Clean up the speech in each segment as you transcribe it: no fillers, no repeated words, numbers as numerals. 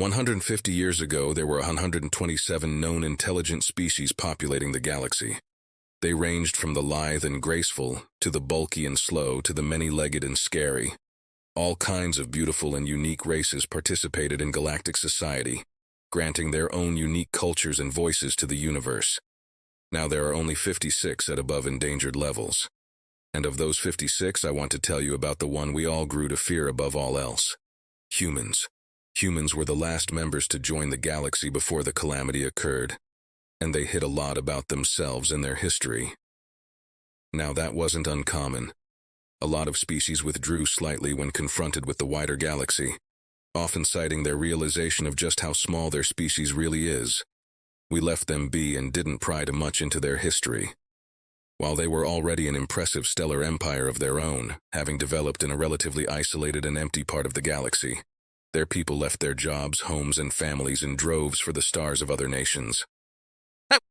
150 years ago, there were 127 known intelligent species populating the galaxy. They ranged from the lithe and graceful, to the bulky and slow, to the many-legged and scary. All kinds of beautiful and unique races participated in galactic society, granting their own unique cultures and voices to the universe. Now there are only 56 at above endangered levels. And of those 56, I want to tell you about the one we all grew to fear above all else. Humans. Humans were the last members to join the galaxy before the calamity occurred, and they hid a lot about themselves and their history. Now that wasn't uncommon. A lot of species withdrew slightly when confronted with the wider galaxy, often citing their realization of just how small their species really is. We left them be and didn't pry too much into their history. While they were already an impressive stellar empire of their own, having developed in a relatively isolated and empty part of the galaxy, their people left their jobs, homes, and families in droves for the stars of other nations.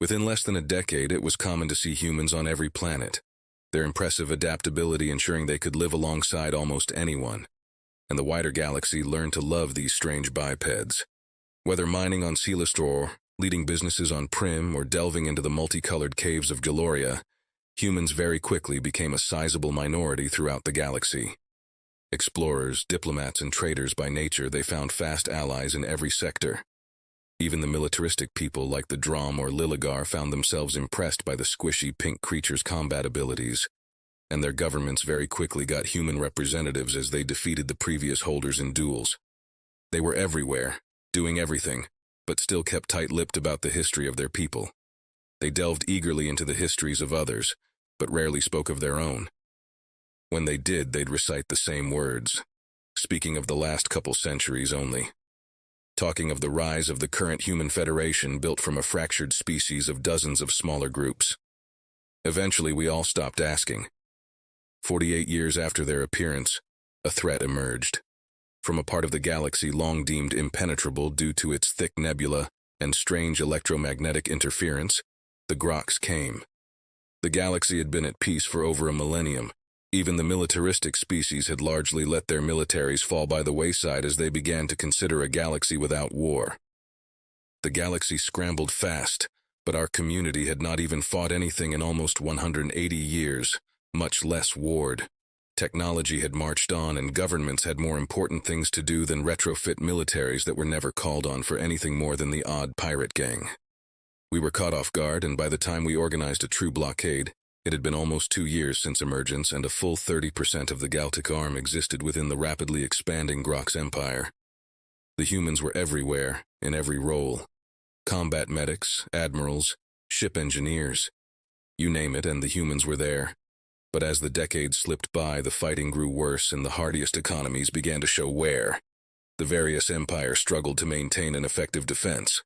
Within less than a decade, it was common to see humans on every planet, their impressive adaptability ensuring they could live alongside almost anyone, and the wider galaxy learned to love these strange bipeds. Whether mining on Celestor, leading businesses on Prim, or delving into the multicolored caves of Galoria, humans very quickly became a sizable minority throughout the galaxy. Explorers, diplomats, and traders by nature, they found fast allies in every sector. Even the militaristic people like the Drom or Liligar found themselves impressed by the squishy pink creatures' combat abilities, and their governments very quickly got human representatives as they defeated the previous holders in duels. They were everywhere, doing everything, but still kept tight-lipped about the history of their people. They delved eagerly into the histories of others, but rarely spoke of their own. When they did, they'd recite the same words, speaking of the last couple centuries only. Talking of the rise of the current human federation built from a fractured species of dozens of smaller groups. Eventually, we all stopped asking. 48 years after their appearance, a threat emerged. From a part of the galaxy long deemed impenetrable due to its thick nebula and strange electromagnetic interference, the Grox came. The galaxy had been at peace for over a millennium. Even the militaristic species had largely let their militaries fall by the wayside as they began to consider a galaxy without war. The galaxy scrambled fast, but our community had not even fought anything in almost 180 years, much less warred. Technology had marched on, and governments had more important things to do than retrofit militaries that were never called on for anything more than the odd pirate gang. We were caught off guard, and by the time we organized a true blockade, it had been almost 2 years since emergence, and a full 30% of the Galactic Arm existed within the rapidly expanding Grox Empire. The humans were everywhere, in every role. Combat medics, admirals, ship engineers. You name it, and the humans were there. But as the decades slipped by, the fighting grew worse and the hardiest economies began to show wear. The various empires struggled to maintain an effective defense.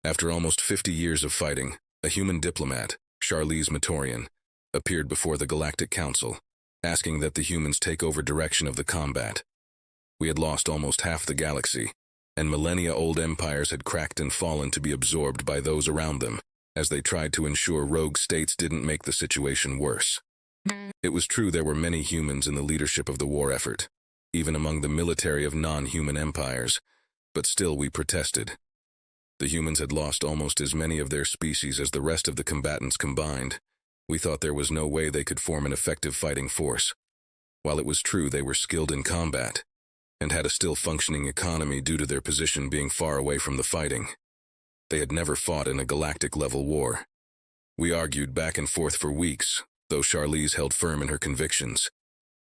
After almost 50 years of fighting, a human diplomat, Charlize Matorian, appeared before the Galactic Council, asking that the humans take over direction of the combat. We had lost almost half the galaxy, and millennia-old empires had cracked and fallen to be absorbed by those around them, as they tried to ensure rogue states didn't make the situation worse. It was true there were many humans in the leadership of the war effort, even among the military of non-human empires, but still we protested. The humans had lost almost as many of their species as the rest of the combatants combined. We thought there was no way they could form an effective fighting force. While it was true they were skilled in combat, and had a still functioning economy due to their position being far away from the fighting, they had never fought in a galactic-level war. We argued back and forth for weeks, though Charlize held firm in her convictions,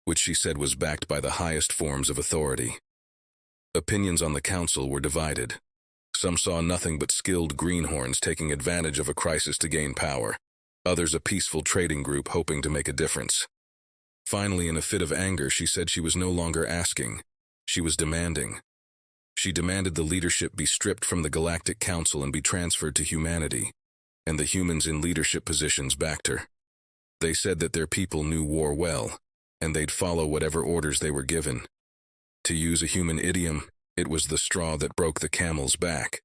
which she said was backed by the highest forms of authority. Opinions on the council were divided. Some saw nothing but skilled greenhorns taking advantage of a crisis to gain power. Others a peaceful trading group hoping to make a difference. Finally, in a fit of anger, she said she was no longer asking. She was demanding. She demanded the leadership be stripped from the Galactic Council and be transferred to humanity, and the humans in leadership positions backed her. They said that their people knew war well, and they'd follow whatever orders they were given. To use a human idiom, it was the straw that broke the camel's back.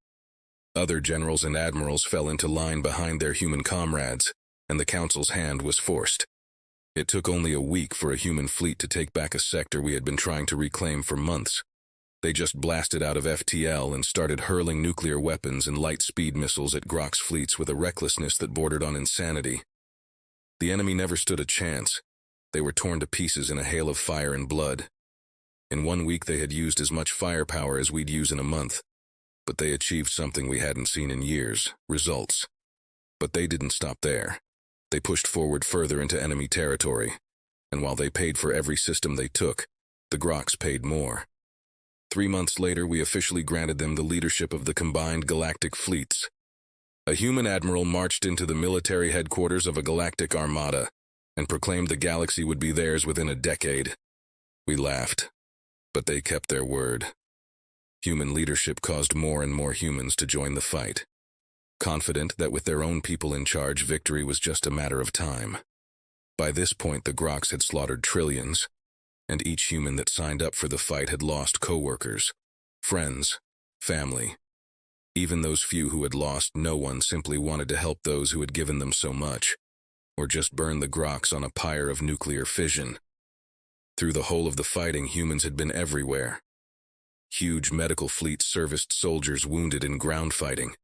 Other generals and admirals fell into line behind their human comrades, and the Council's hand was forced. It took only a week for a human fleet to take back a sector we had been trying to reclaim for months. They just blasted out of FTL and started hurling nuclear weapons and light-speed missiles at Grok's fleets with a recklessness that bordered on insanity. The enemy never stood a chance. They were torn to pieces in a hail of fire and blood. In 1 week they had used as much firepower as we'd use in a month, but they achieved something we hadn't seen in years: results. But they didn't stop there. They pushed forward further into enemy territory, and while they paid for every system they took, the Groks paid more. 3 months later, we officially granted them the leadership of the combined galactic fleets. A human admiral marched into the military headquarters of a galactic armada and proclaimed the galaxy would be theirs within a decade. We laughed, but they kept their word. Human leadership caused more and more humans to join the fight, confident that with their own people in charge, victory was just a matter of time. By this point, the Groks had slaughtered trillions, and each human that signed up for the fight had lost co-workers, friends, family. Even those few who had lost no one simply wanted to help those who had given them so much, or just burn the Groks on a pyre of nuclear fission. Through the whole of the fighting, humans had been everywhere. Huge medical fleets serviced soldiers wounded in ground fighting.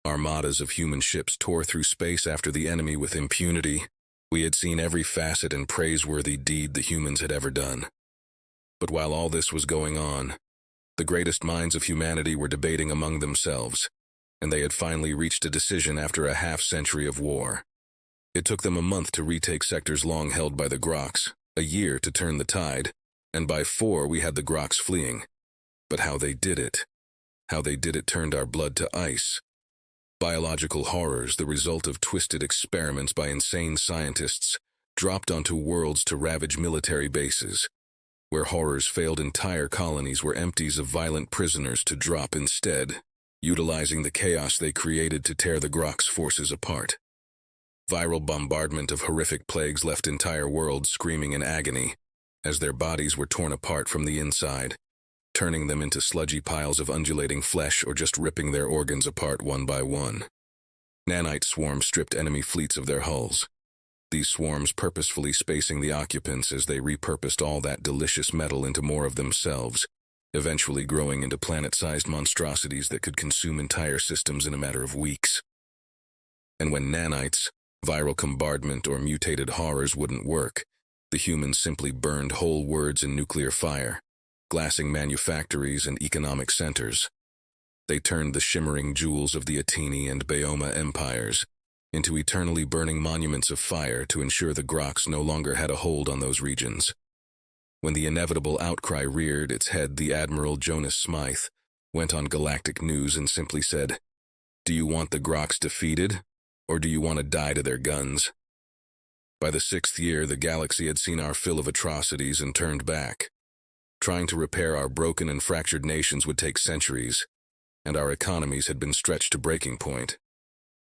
Armadas of human ships tore through space after the enemy with impunity. We had seen every facet and praiseworthy deed the humans had ever done. But while all this was going on, the greatest minds of humanity were debating among themselves, and they had finally reached a decision after a half-century of war. It took them a month to retake sectors long held by the Groks, a year to turn the tide, and by 4 we had the Groks fleeing. But how they did it turned our blood to ice. Biological horrors, the result of twisted experiments by insane scientists, dropped onto worlds to ravage military bases. Where horrors failed, entire colonies were empties of violent prisoners to drop instead, utilizing the chaos they created to tear the Groks' forces apart. Viral bombardment of horrific plagues left entire worlds screaming in agony as their bodies were torn apart from the inside, turning them into sludgy piles of undulating flesh or just ripping their organs apart one by one. Nanite swarms stripped enemy fleets of their hulls, these swarms purposefully spacing the occupants as they repurposed all that delicious metal into more of themselves, eventually growing into planet-sized monstrosities that could consume entire systems in a matter of weeks. And when nanites, viral bombardment, or mutated horrors wouldn't work, the humans simply burned whole worlds in nuclear fire, glassing manufactories and economic centers. They turned the shimmering jewels of the Ateni and Baoma empires into eternally burning monuments of fire to ensure the Groks no longer had a hold on those regions. When the inevitable outcry reared its head, the Admiral Jonas Smythe went on Galactic News and simply said, "Do you want the Groks defeated, or do you want to die to their guns?" By the 6th year, the galaxy had seen our fill of atrocities and turned back. Trying to repair our broken and fractured nations would take centuries, and our economies had been stretched to breaking point.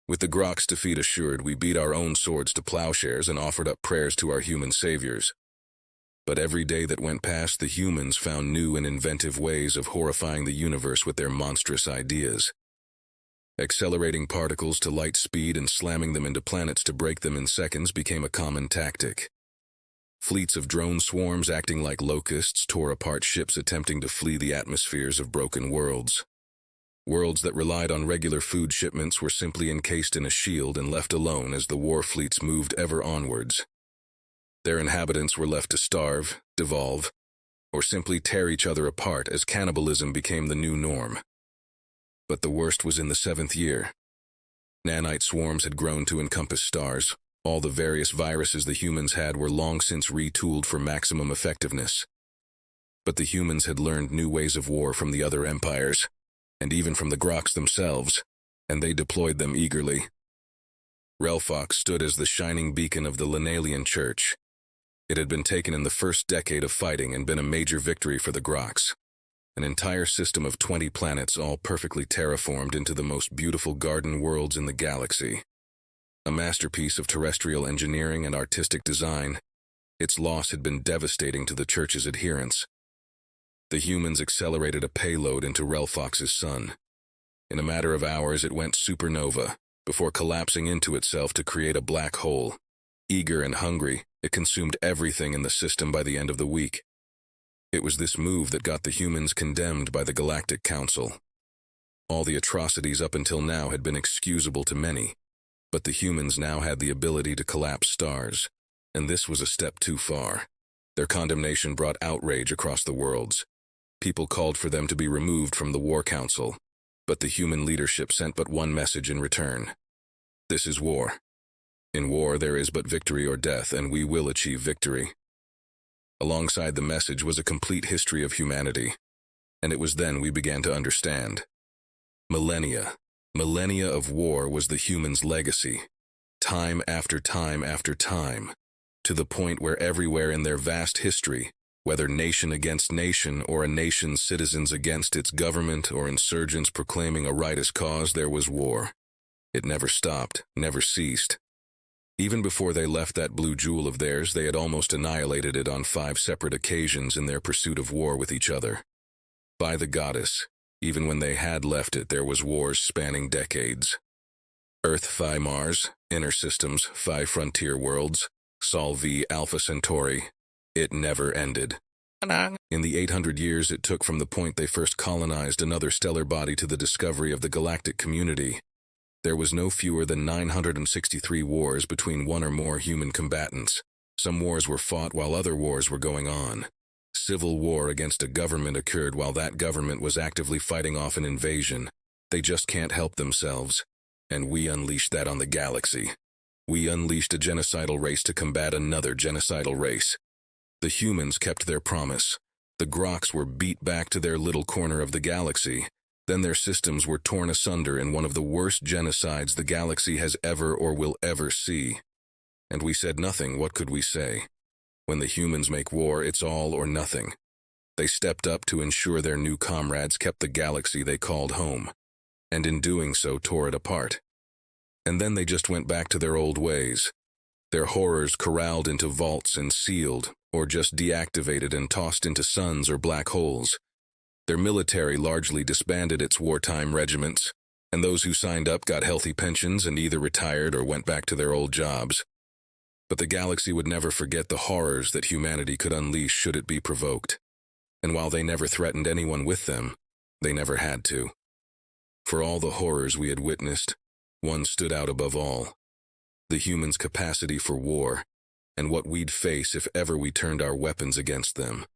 With the Groks' defeat assured, we beat our own swords to plowshares and offered up prayers to our human saviors. But every day that went past, the humans found new and inventive ways of horrifying the universe with their monstrous ideas. Accelerating particles to light speed and slamming them into planets to break them in seconds became a common tactic. Fleets of drone swarms acting like locusts tore apart ships attempting to flee the atmospheres of broken worlds. Worlds that relied on regular food shipments were simply encased in a shield and left alone as the war fleets moved ever onwards. Their inhabitants were left to starve, devolve, or simply tear each other apart as cannibalism became the new norm. But the worst was in the 7th year. Nanite swarms had grown to encompass stars. All the various viruses the humans had were long since retooled for maximum effectiveness. But the humans had learned new ways of war from the other empires, and even from the Groks themselves, and they deployed them eagerly. Relfox stood as the shining beacon of the Linnalian Church. It had been taken in the first decade of fighting and been a major victory for the Groks. An entire system of 20 planets, all perfectly terraformed into the most beautiful garden worlds in the galaxy. A masterpiece of terrestrial engineering and artistic design, its loss had been devastating to the Church's adherents. The humans accelerated a payload into Relfox's sun. In a matter of hours, it went supernova, before collapsing into itself to create a black hole. Eager and hungry, it consumed everything in the system by the end of the week. It was this move that got the humans condemned by the Galactic Council. All the atrocities up until now had been excusable to many, but the humans now had the ability to collapse stars, and this was a step too far. Their condemnation brought outrage across the worlds. People called for them to be removed from the War Council, but the human leadership sent but one message in return. This is war. In war, there is but victory or death, and we will achieve victory. Alongside the message was a complete history of humanity, and it was then we began to understand. Millennia of war was the humans' legacy, time after time after time, to the point where everywhere in their vast history, whether nation against nation or a nation's citizens against its government or insurgents proclaiming a righteous cause, there was war. It never stopped, never ceased. Even before they left that blue jewel of theirs, they had almost annihilated it on 5 separate occasions in their pursuit of war with each other. By the goddess, even when they had left it, there was wars spanning decades. Earth Phi Mars, Inner Systems, Phi Frontier Worlds, Sol V Alpha Centauri. It never ended. In the 800 years it took from the point they first colonized another stellar body to the discovery of the galactic community, there was no fewer than 963 wars between one or more human combatants. Some wars were fought while other wars were going on. Civil war against a government occurred while that government was actively fighting off an invasion. They just can't help themselves. And we unleashed that on the galaxy. We unleashed a genocidal race to combat another genocidal race. The humans kept their promise. The Groks were beat back to their little corner of the galaxy. Then their systems were torn asunder in one of the worst genocides the galaxy has ever or will ever see. And we said nothing. What could we say? When the humans make war, it's all or nothing. They stepped up to ensure their new comrades kept the galaxy they called home, and in doing so tore it apart. And then they just went back to their old ways. Their horrors corralled into vaults and sealed, or just deactivated and tossed into suns or black holes. Their military largely disbanded its wartime regiments, and those who signed up got healthy pensions and either retired or went back to their old jobs. But the galaxy would never forget the horrors that humanity could unleash should it be provoked. And while they never threatened anyone with them, they never had to. For all the horrors we had witnessed, one stood out above all: the humans' capacity for war, and what we'd face if ever we turned our weapons against them.